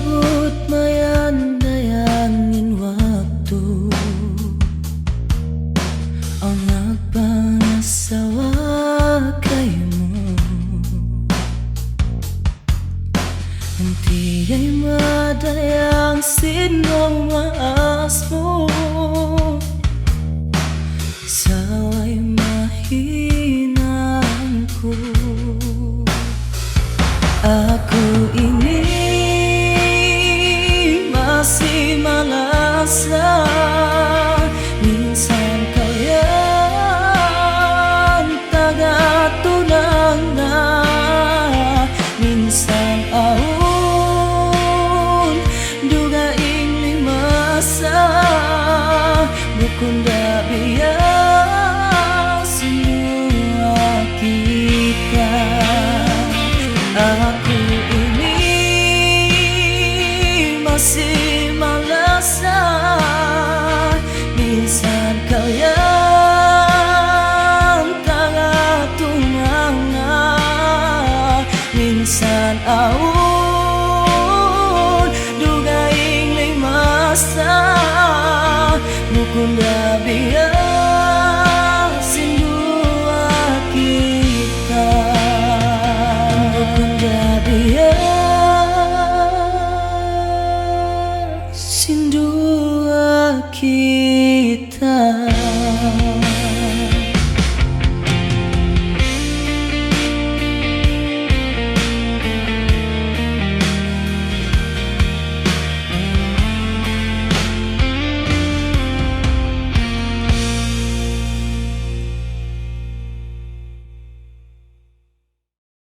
Sabut mayan dayangin waktu ang nagpangasawa kaymo. Hindi ay madayang sinong maas mo, sawa'y mahinaan ko. Ako ini masih malasa, minsan kayan taga-tunang na, minsan aun dugaing limasa, bukunda biya semua kita. Aku ini masih malasa, minsan kayan taga-tunang na, minsan aun dugaing limasa, bukunda biya